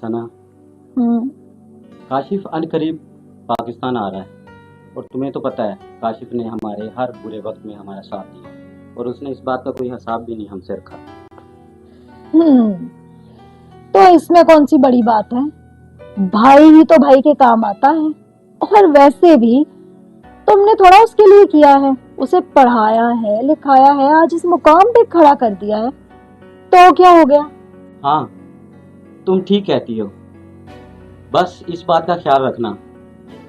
सना, काशिफ अनकरीब पाकिस्तान आ रहा है और तुम्हें तो पता है काशिफ ने हमारे हर बुरे वक्त में हमारा साथ दिया और उसने इस बात का कोई हिसाब भी नहीं हमसे रखा। तो इसमें कौन सी बड़ी बात है? भाई ही तो भाई के काम आता है। और वैसे भी तुमने थोड़ा उसके लिए किया है, उसे पढ़ाया है, लिखाया है, आज इस मुकाम पे खड़ा कर दिया है, तो क्या हो गया? हाँ, तुम ठीक कहती हो। बस इस बात का ख्याल रखना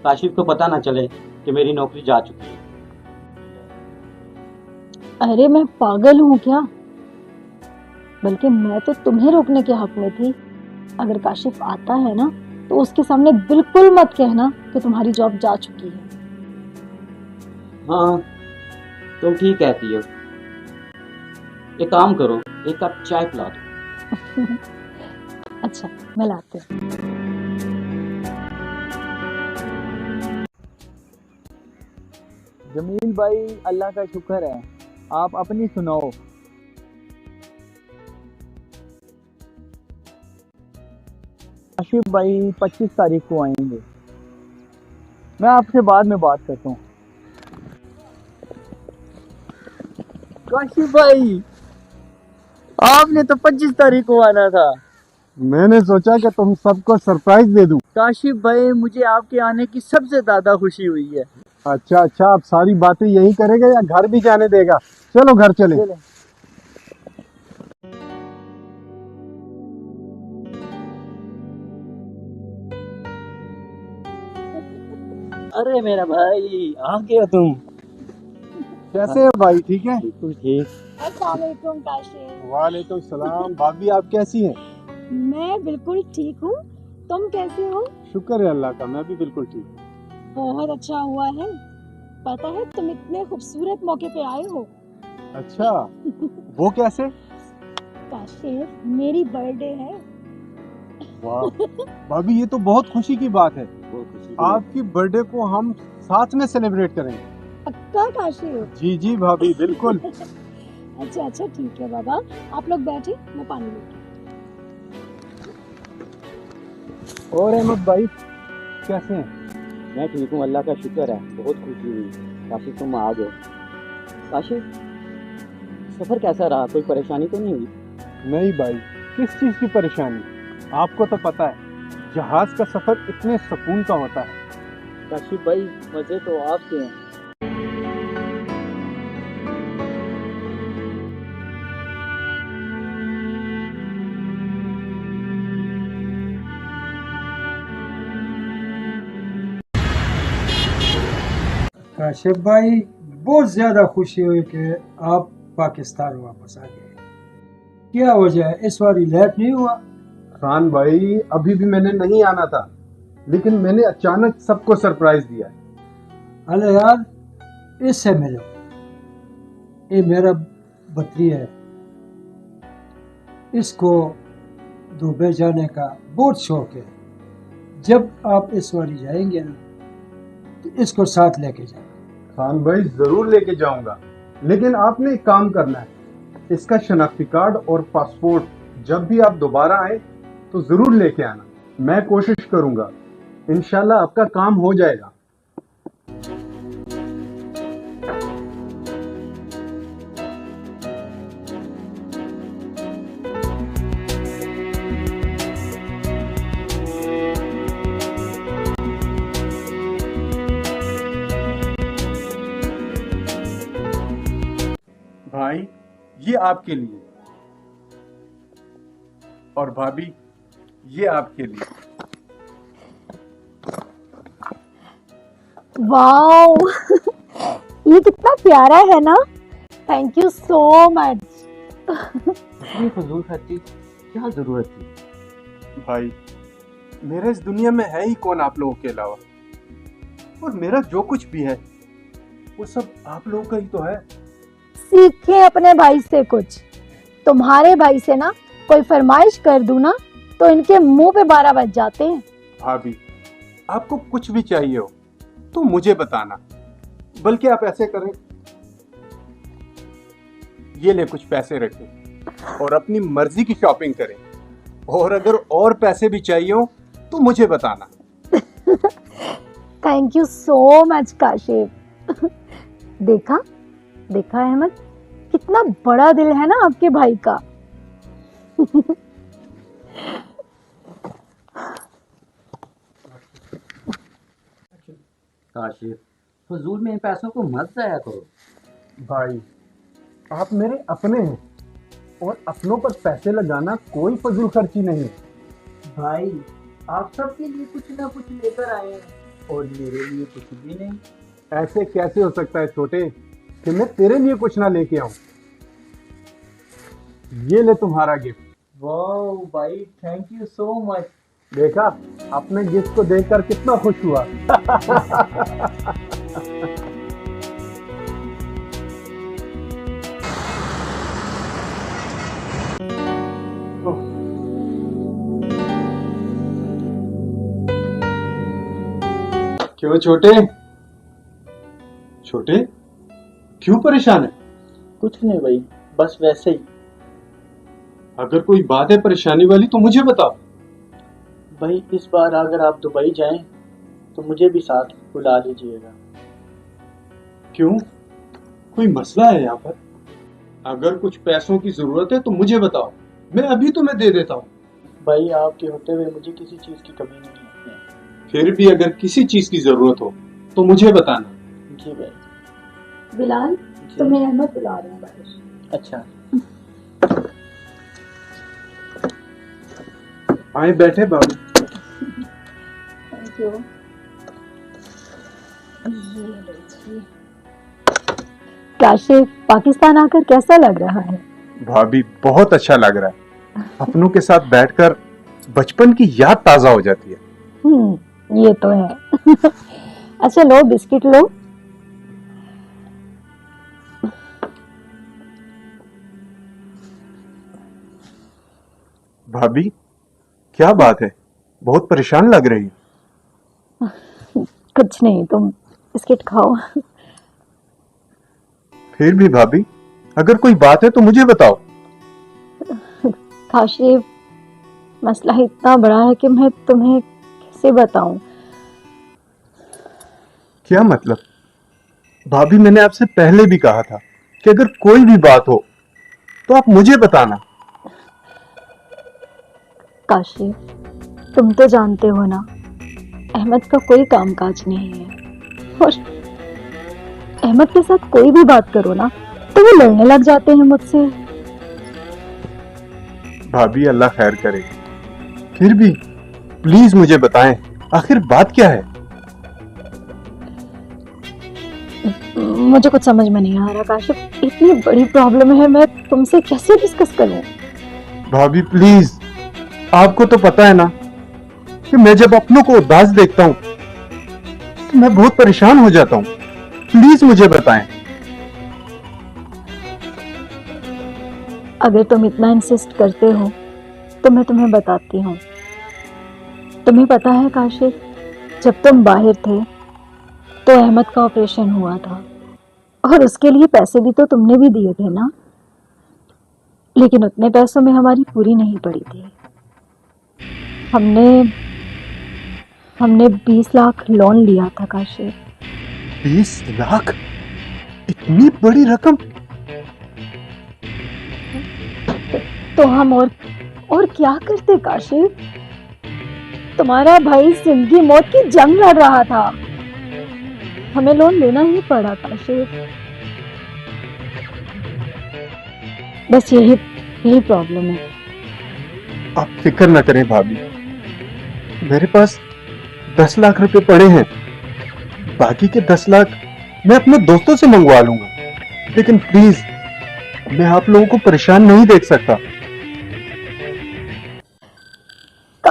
काशिफ को पता ना चले कि मेरी नौकरी जा चुकी है। अरे मैं पागल हूँ क्या? बल्कि मैं तो तुम्हें रोकने के हक में थी। अगर काशिफ आता है ना तो उसके सामने बिल्कुल मत कहना कि तुम्हारी जॉब जा चुकी है। हाँ, तुम ठीक कहती हो। एक काम करो, एक कप चाय पिला दो। अच्छा, मैं लाती हूँ। जमील भाई, अल्लाह का शुक्र है। आप अपनी सुनाओ। काशिफ भाई 25 तारीख को आएंगे। मैं आपसे बाद में बात करता हूँ। काशिफ भाई, आपने तो 25 तारीख को आना था। मैंने सोचा कि तुम सबको सरप्राइज दे दूं। काशिफ भाई, मुझे आपके आने की सबसे ज्यादा खुशी हुई है। अच्छा, आप सारी बातें यही करेगा या घर भी जाने देगा? चलो घर चले। अरे मेरा भाई, आ गया तुम। कैसे है भाई? ठीक है। बिल्कुल ठीक। अस्सलाम वालेकुम काशिफ। वालेकुम सलाम। भाभी आप कैसी हैं? मैं बिल्कुल ठीक हूँ, तुम कैसे हो? शुक्र है अल्लाह का, मैं भी बिल्कुल ठीक हूँ। बहुत अच्छा हुआ है। पता है तुम इतने खूबसूरत मौके पे आए हो। अच्छा, वो कैसे? काशिफ, मेरी बर्थडे है। वाह भाभी, ये तो बहुत खुशी की बात है। वो खुशी आपकी बर्थडे को हम साथ में सेलिब्रेट करेंगे। पक्का काशिफ? जी भाभी, बिल्कुल। अच्छा ठीक है बाबा, आप लोग बैठे, मैं पानी लेती और अहमद भाई कैसे हैं? मैं ठीक हूँ, अल्लाह का शुक्र है। बहुत खुशी हुई काशिफ तुम आ गए। काशिफ, सफर कैसा रहा? कोई परेशानी तो नहीं हुई? नहीं भाई, किस चीज की परेशानी? आपको तो पता है जहाज का सफर इतने सुकून का होता है। काशिफ भाई, मजे तो आपके हैं। काशिफ भाई, बहुत ज्यादा खुशी हुई कि आप पाकिस्तान वापस आ गए। क्या वजह है? इस बार लेट नहीं हुआ? खान भाई, अभी भी मैंने नहीं आना था, लेकिन मैंने अचानक सबको सरप्राइज दिया है। अरे यार, इससे मिलो। ये मेरा भतीजा है, इसको दुबई जाने का बहुत शौक है। जब आप इस बार जाएंगे ना तो इसको साथ लेके जाना। खान भाई, जरूर लेके जाऊंगा, लेकिन आपने एक काम करना है। इसका शनाख्ती कार्ड और पासपोर्ट जब भी आप दोबारा आए तो जरूर लेके आना। मैं कोशिश करूंगा, इंशाल्लाह आपका काम हो जाएगा। भाई, ये आपके लिए, और भाभी ये आपके लिए। वाओ ये कितना प्यारा है ना। Thank you so much. इतनी फजूल खर्ची क्या जरूरत थी? भाई मेरा इस दुनिया में है ही कौन आप लोगों के अलावा, और मेरा जो कुछ भी है वो सब आप लोगों का ही तो है। सीखे अपने भाई से कुछ। तुम्हारे भाई से ना कोई फरमाइश कर दूं ना तो इनके मुंह पे 12 बज जाते हैं। भाभी आपको कुछ भी चाहिए हो तो मुझे बताना, बल्कि आप ऐसे करें, ये ले कुछ पैसे रखें और अपनी मर्जी की शॉपिंग करें, और अगर और पैसे भी चाहिए हो तो मुझे बताना। Thank you so much Kashif. देखा देखा अहमद, कितना बड़ा दिल है ना आपके भाई का। काशिफ, फजूल में इन पैसों को मत जाया करो। भाई आप मेरे अपने हैं और अपनों पर पैसे लगाना कोई फजूल खर्ची नहीं है। भाई आप सबके लिए कुछ ना कुछ लेकर आए हैं और मेरे लिए कुछ भी नहीं। ऐसे कैसे हो सकता है छोटे कि मैं तेरे लिए कुछ ना लेके आऊं। ये ले तुम्हारा गिफ्ट। वाह भाई, थैंक यू सो मच। देखा, अपने गिफ्ट को देखकर कितना खुश हुआ। क्यों छोटे छोटे क्यों परेशान है? कुछ नहीं भाई, बस वैसे ही। अगर कोई बात है परेशानी वाली तो मुझे बताओ। भाई इस बार अगर आप दुबई जाएं तो मुझे भी साथ बुला लीजिएगा। क्यों, कोई मसला है यहाँ पर? अगर कुछ पैसों की जरूरत है तो मुझे बताओ, मैं अभी तुम्हें दे देता हूँ। भाई आपके होते हुए मुझे किसी चीज की कमी नहीं है। फिर भी अगर किसी चीज की जरूरत हो तो मुझे बताना। जी भाई। बिलाल, जी। तुम्हें अहमद बुला रहे हैं बाहर। अच्छा। आए बैठे बाबू। Thank you. काशिफ, पाकिस्तान आकर कैसा लग रहा है? भाभी बहुत अच्छा लग रहा है। अपनों के साथ बैठकर बचपन की याद ताजा हो जाती है। ये तो है। अच्छा लो, बिस्किट लो। भाभी क्या बात है, बहुत परेशान लग रही है। कुछ नहीं, तुम बिस्किट खाओ। फिर भी भाभी अगर कोई बात है तो मुझे बताओ। काशिफ, मसला इतना बड़ा है कि मैं तुम्हें कैसे बताऊं। क्या मतलब? भाभी मैंने आपसे पहले भी कहा था कि अगर कोई भी बात हो तो आप मुझे बताना। काशिफ, तुम तो जानते हो ना, अहमद का कोई कामकाज नहीं है, और अहमद के साथ कोई भी बात करो ना तो वो लड़ने लग जाते हैं मुझसे। भाभी अल्लाह खैर करे, फिर भी प्लीज मुझे बताएं, आखिर बात क्या है? मुझे कुछ समझ में नहीं आ रहा काशिफ, इतनी बड़ी प्रॉब्लम है, मैं तुमसे कैसे डिस्कस करूं? भाभी प्लीज, आपको तो पता है ना कि मैं जब अपनों को उदास देखता हूं तो मैं बहुत परेशान हो जाता हूं। प्लीज मुझे बताएं। अगर तुम इतना इंसिस्ट करते हो तो मैं तुम्हें बताती हूँ। तुम्हें पता है काशिफ, जब तुम बाहर थे तो अहमद का ऑपरेशन हुआ था, और उसके लिए पैसे भी तो तुमने भी दिए थे ना, लेकिन उतने पैसों में हमारी पूरी नहीं पड़ी थी। हमने 20 लाख लोन लिया था काशिफ। 20 लाख? इतनी बड़ी रकम? तो हम और क्या करते काशिफ? तुम्हारा भाई जिंदगी मौत की जंग लड़ रहा था, हमें लोन लेना ही पड़ा काशिफ। बस यही प्रॉब्लम है। आप फिक्र न करें भाभी, मेरे पास 10 लाख रुपए पड़े हैं, बाकी के 10 लाख मैं अपने दोस्तों से मंगवा लूंगा, लेकिन प्लीज मैं आप लोगों को परेशान नहीं देख सकता।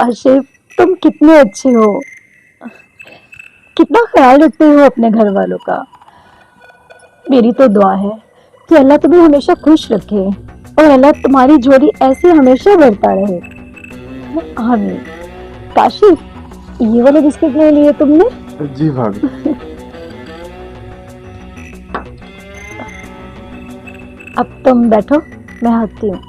काशिफ, तुम कितने अच्छे हो, कितना ख्याल रखते हो अपने घर वालों का। मेरी तो दुआ है कि अल्लाह तुम्हें हमेशा खुश रखे और अल्लाह तुम्हारी जोड़ी ऐसे हमेशा बढ़ता रहे। आमीन। काशिफ, ये वाले बिस्किट ले लिए तुमने? जी भाभी। अब तुम बैठो, मैं आती हूँ।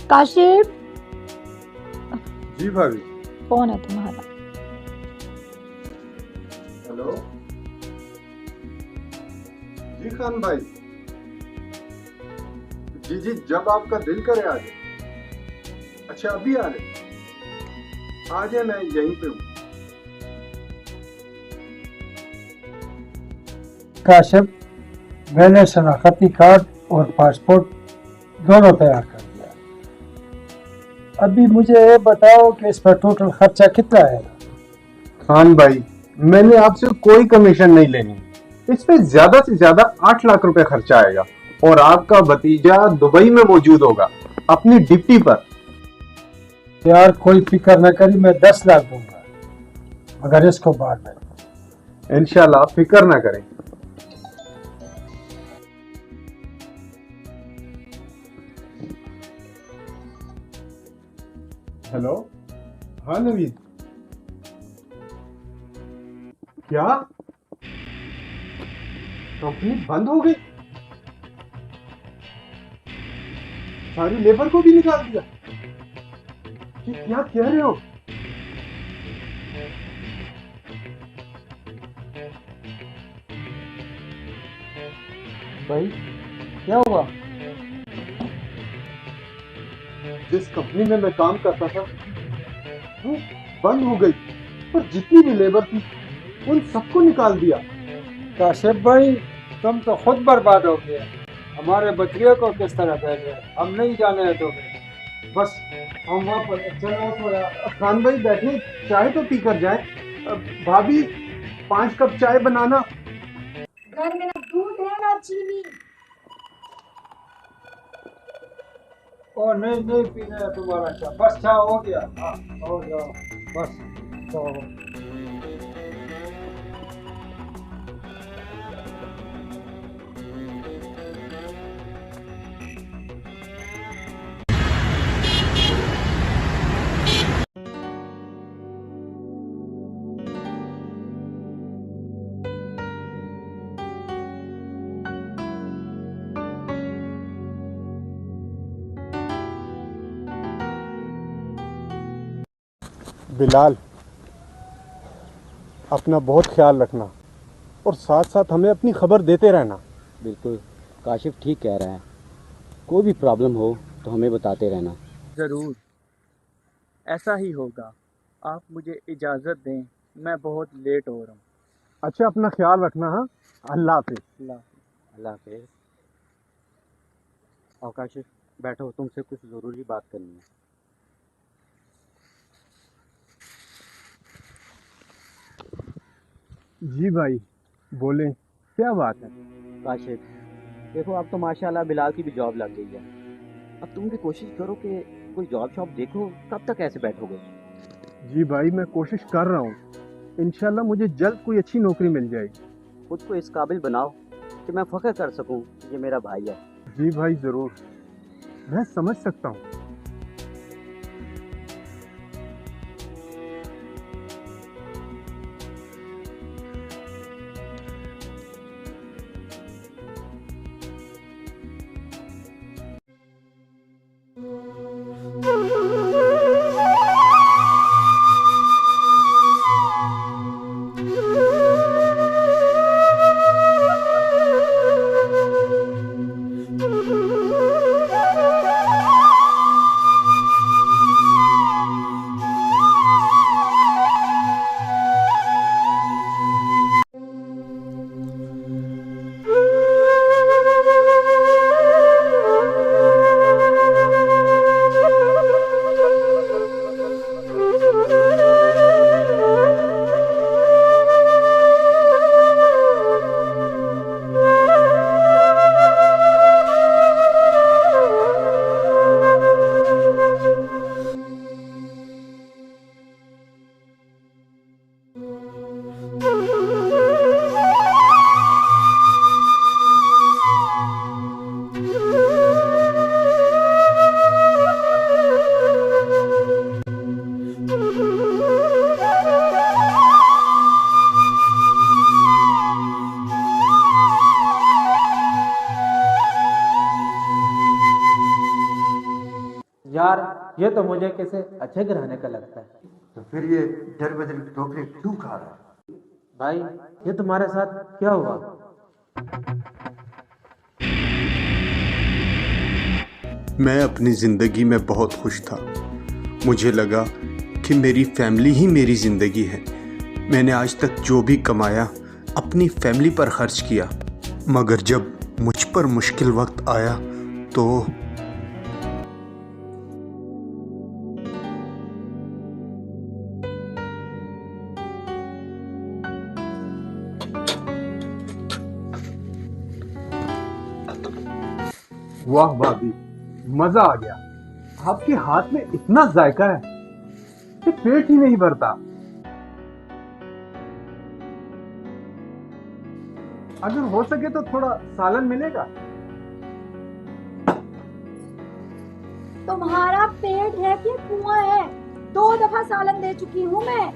काशिफ, जी भाभी। कौन है तुम्हारा? हेलो जी खान भाई। जी जी, जब आपका दिल करे आ जाए। अच्छा अभी आ रहे? आ जाए, मैं यहीं पे हूँ। काशिफ, मैंने शनाख्ती कार्ड और पासपोर्ट दोनों तैयार कर दिया। अभी मुझे ये बताओ कि इस पर टोटल खर्चा कितना आएगा? खान भाई, मैंने आपसे कोई कमीशन नहीं लेनी। इस पे ज्यादा से ज्यादा 8 लाख रुपए खर्चा आएगा और आपका भतीजा दुबई में मौजूद होगा अपनी डिप्टी पर। यार कोई फिक्र न करी, मैं 10 लाख दूंगा, मगर इसको बाद में। इंशाल्लाह, आप फिक्र ना करें। हेलो, हाँ नवीद। क्या कंपनी बंद हो गई? सारी लेबर को भी निकाल दिया? ये क्या कह रहे हो? भाई क्या हुआ? जिस कंपनी में मैं काम करता था वो बंद हो गई और जितनी भी लेबर थी उन सबको निकाल दिया। काशिफ भाई, तुम तो खुद बर्बाद हो गए। हमारे बकरियों को किस तरह भेजे हम नहीं जाने दोगे। बस हम वापस चलो थोड़ा। खान भाई बैठे, चाय तो पी कर जाए। भाभी 5 कप चाय बनाना। घर में ना दूध है ना चीनी। ओ नहीं नहीं पीना है तुम्हारा चाय, बस चाय हो गया। हाँ हो जाओ, बस तो। बिलाल, अपना बहुत ख्याल रखना और साथ साथ हमें अपनी खबर देते रहना। बिल्कुल, काशिफ ठीक कह रहा है। कोई भी प्रॉब्लम हो तो हमें बताते रहना। ज़रूर, ऐसा ही होगा। आप मुझे इजाज़त दें, मैं बहुत लेट हो रहा हूँ। अच्छा, अपना ख्याल रखना। हाँ, अल्लाह हाफिज। अल्लाह हाफिज़। और काशिफ बैठो, तुमसे कुछ ज़रूरी बात करनी है। जी भाई, बोलें, क्या बात है? काशिफ देखो, अब तो माशाल्लाह बिलाल की भी जॉब लग गई है। अब तुम भी कोशिश करो कि कोई जॉब शॉप देखो। कब तक ऐसे बैठोगे? जी भाई, मैं कोशिश कर रहा हूँ। इंशाल्लाह मुझे जल्द कोई अच्छी नौकरी मिल जाएगी। खुद को इस काबिल बनाओ कि मैं फ़ख्र कर सकूं कि ये मेरा भाई है। जी भाई, ज़रूर। मैं समझ सकता हूँ। ये तो मुझे किसी अच्छे घराने का लगता है। तो फिर ये दर बदर ठोकरें क्यों खा रहा है? भाई ये तुम्हारे साथ क्या हुआ? मैं अपनी ज़िंदगी में बहुत खुश था। मुझे लगा कि मेरी फैमिली ही मेरी ज़िंदगी है। मैंने आज तक जो भी कमाया अपनी फैमिली पर खर्च किया, मगर जब मुझ पर मुश्किल वक्त आया तो वाह भाभी, मजा आ गया। आपके हाथ में इतना जायका है कि पेट ही नहीं भरता। अगर हो सके तो थोड़ा सालन मिलेगा। तुम्हारा पेट है कि कुआं है? 2 दफा सालन दे चुकी हूँ मैं।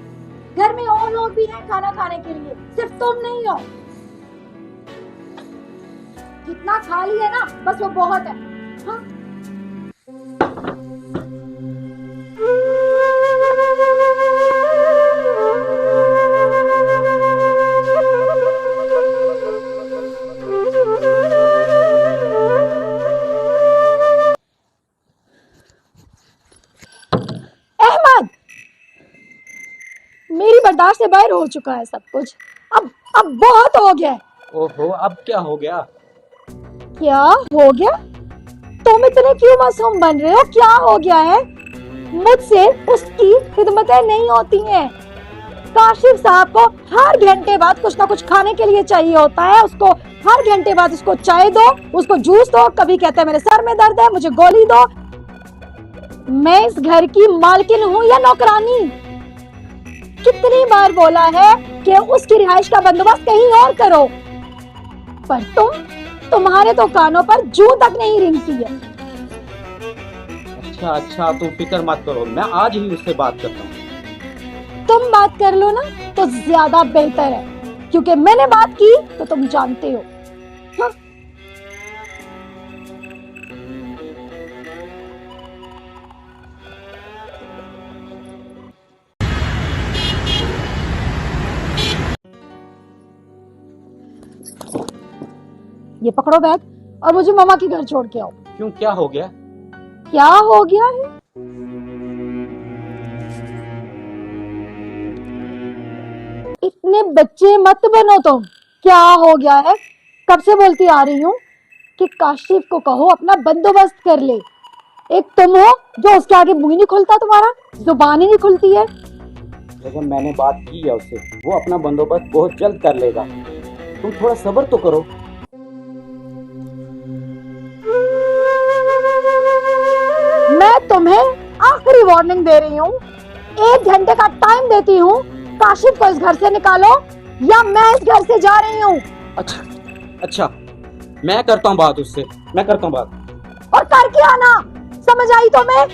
घर में और लोग भी हैं खाना खाने के लिए, सिर्फ तुम नहीं हो। जितना खा लिया ना बस वो बहुत है। हाँ? अहमद, मेरी बर्दाश्त से बाहर हो चुका है सब कुछ। अब बहुत हो गया है। ओहो, अब क्या हो गया? क्या हो गया? तुम इतने क्यों मासूम बन रहे हो? क्या हो गया है? मुझसे उसकी खिदमतें नहीं होती हैं। काशिफ साहब को हर घंटे बाद कुछ ना कुछ खाने के लिए चाहिए होता है। उसको हर घंटे बाद उसको चाय दो, उसको जूस दो। कभी कहता है मेरे सर में दर्द है, मुझे गोली दो। मैं इस घर की मालकिन हूँ या नौकरानी? कितनी बार बोला है कि उसकी रिहाइश का बंदोबस्त कहीं और करो, पर तुम्हारे तो कानों पर जूं तक नहीं रिंगती है। अच्छा, तुम फिक्र मत करो, मैं आज ही उससे बात करता हूँ। तुम बात कर लो ना तो ज्यादा बेहतर है, क्योंकि मैंने बात की तो तुम जानते हो। हाँ? ये पकड़ो बैग और मुझे मामा के घर छोड़ के आओ। क्यों, क्या हो गया? क्या हो गया है? इतने बच्चे मत बनो तुम। क्या हो गया है? कब से बोलती आ रही हूँ कि काशिफ को कहो अपना बंदोबस्त कर ले। एक तुम हो जो उसके आगे मुंह नहीं खुलता, तुम्हारा जुबान ही नहीं खुलती है। लेकिन मैंने बात की है उससे, वो अपना बंदोबस्त बहुत जल्द कर लेगा। तुम थोड़ा सब्र तो करो। मैं तुम्हें आखिरी वार्निंग दे रही हूँ, 1 घंटे का टाइम देती हूँ। काशिफ को इस घर से निकालो या मैं इस घर से जा रही हूँ। अच्छा, मैं करता हूँ बात उससे, मैं करता हूँ बात। और करके आना, समझ आई तुम्हें?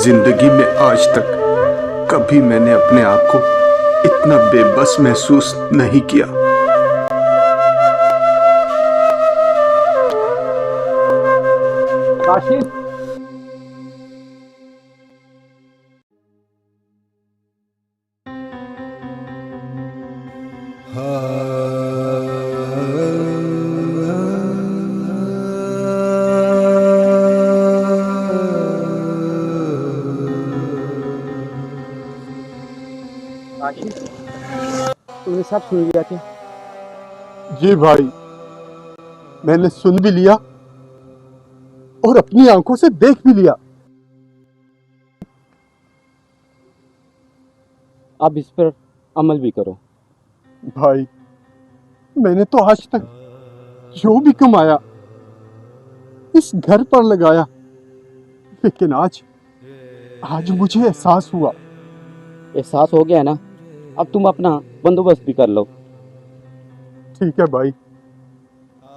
जिंदगी में आज तक कभी मैंने अपने आप को इतना बेबस महसूस नहीं किया। काशिफ, तुमने सब सुन लिया क्या? जी भाई, मैंने सुन भी लिया और अपनी आंखों से देख भी लिया। अब इस पर अमल भी करो। भाई, मैंने तो आज तक जो भी कमाया इस घर पर लगाया, लेकिन आज मुझे एहसास हुआ। एहसास हो गया ना, अब तुम अपना बंदोबस्त भी कर लो। ठीक है भाई,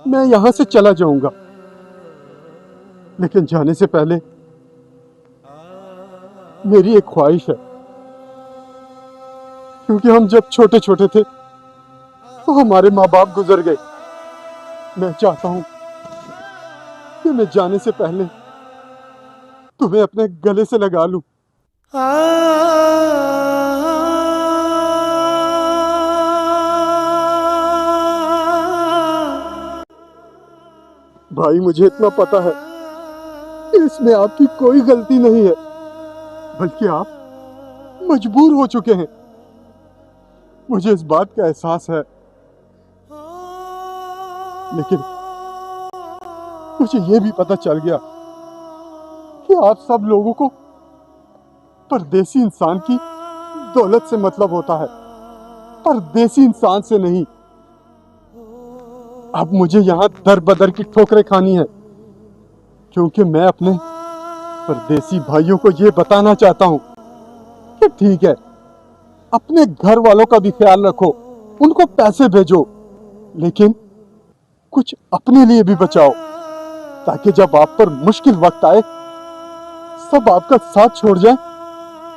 मैं यहां से चला जाऊंगा, लेकिन जाने से पहले मेरी एक ख्वाहिश है। क्योंकि हम जब छोटे छोटे थे हमारे माँ बाप गुजर गए। मैं चाहता हूँ कि मैं जाने से पहले तुम्हें अपने गले से लगा लूं। भाई मुझे इतना पता है कि इसमें आपकी कोई गलती नहीं है, बल्कि आप मजबूर हो चुके हैं। मुझे इस बात का एहसास है, लेकिन मुझे ये भी पता चल गया कि आप सब लोगों को परदेसी इंसान की दौलत से मतलब होता है, परदेसी इंसान से नहीं। अब मुझे यहाँ दर बदर की ठोकरें खानी है, क्योंकि मैं अपने परदेसी भाइयों को ये बताना चाहता हूँ कि ठीक है, अपने घर वालों का भी ख्याल रखो, उनको पैसे भेजो, लेकिन कुछ अपने लिए भी बचाओ, ताकि जब आप पर मुश्किल वक्त आए, सब आपका साथ छोड़ जाए,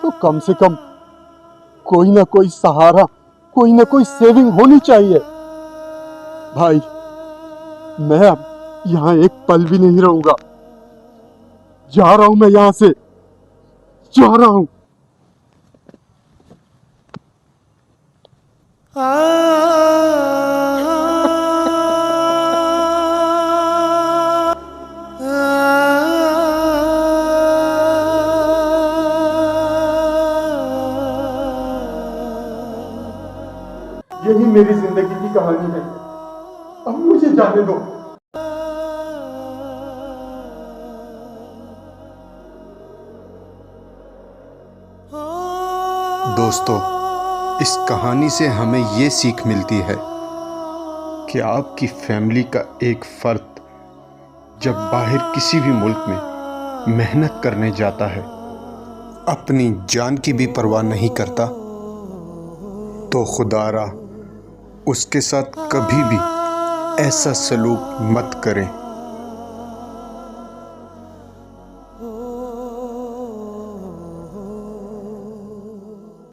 तो कम से कम कोई ना कोई सहारा, कोई ना कोई सेविंग होनी चाहिए। भाई, मैं अब यहाँ एक पल भी नहीं रहूंगा। जा रहा हूं मैं यहां से, जा रहा हूं। यही मेरी जिंदगी की कहानी है, अब मुझे जाने दो। दोस्तों, इस कहानी से हमें ये सीख मिलती है कि आपकी फैमिली का एक फर्द जब बाहर किसी भी मुल्क में मेहनत करने जाता है, अपनी जान की भी परवाह नहीं करता, तो खुदारा उसके साथ कभी भी ऐसा सलूक मत करें।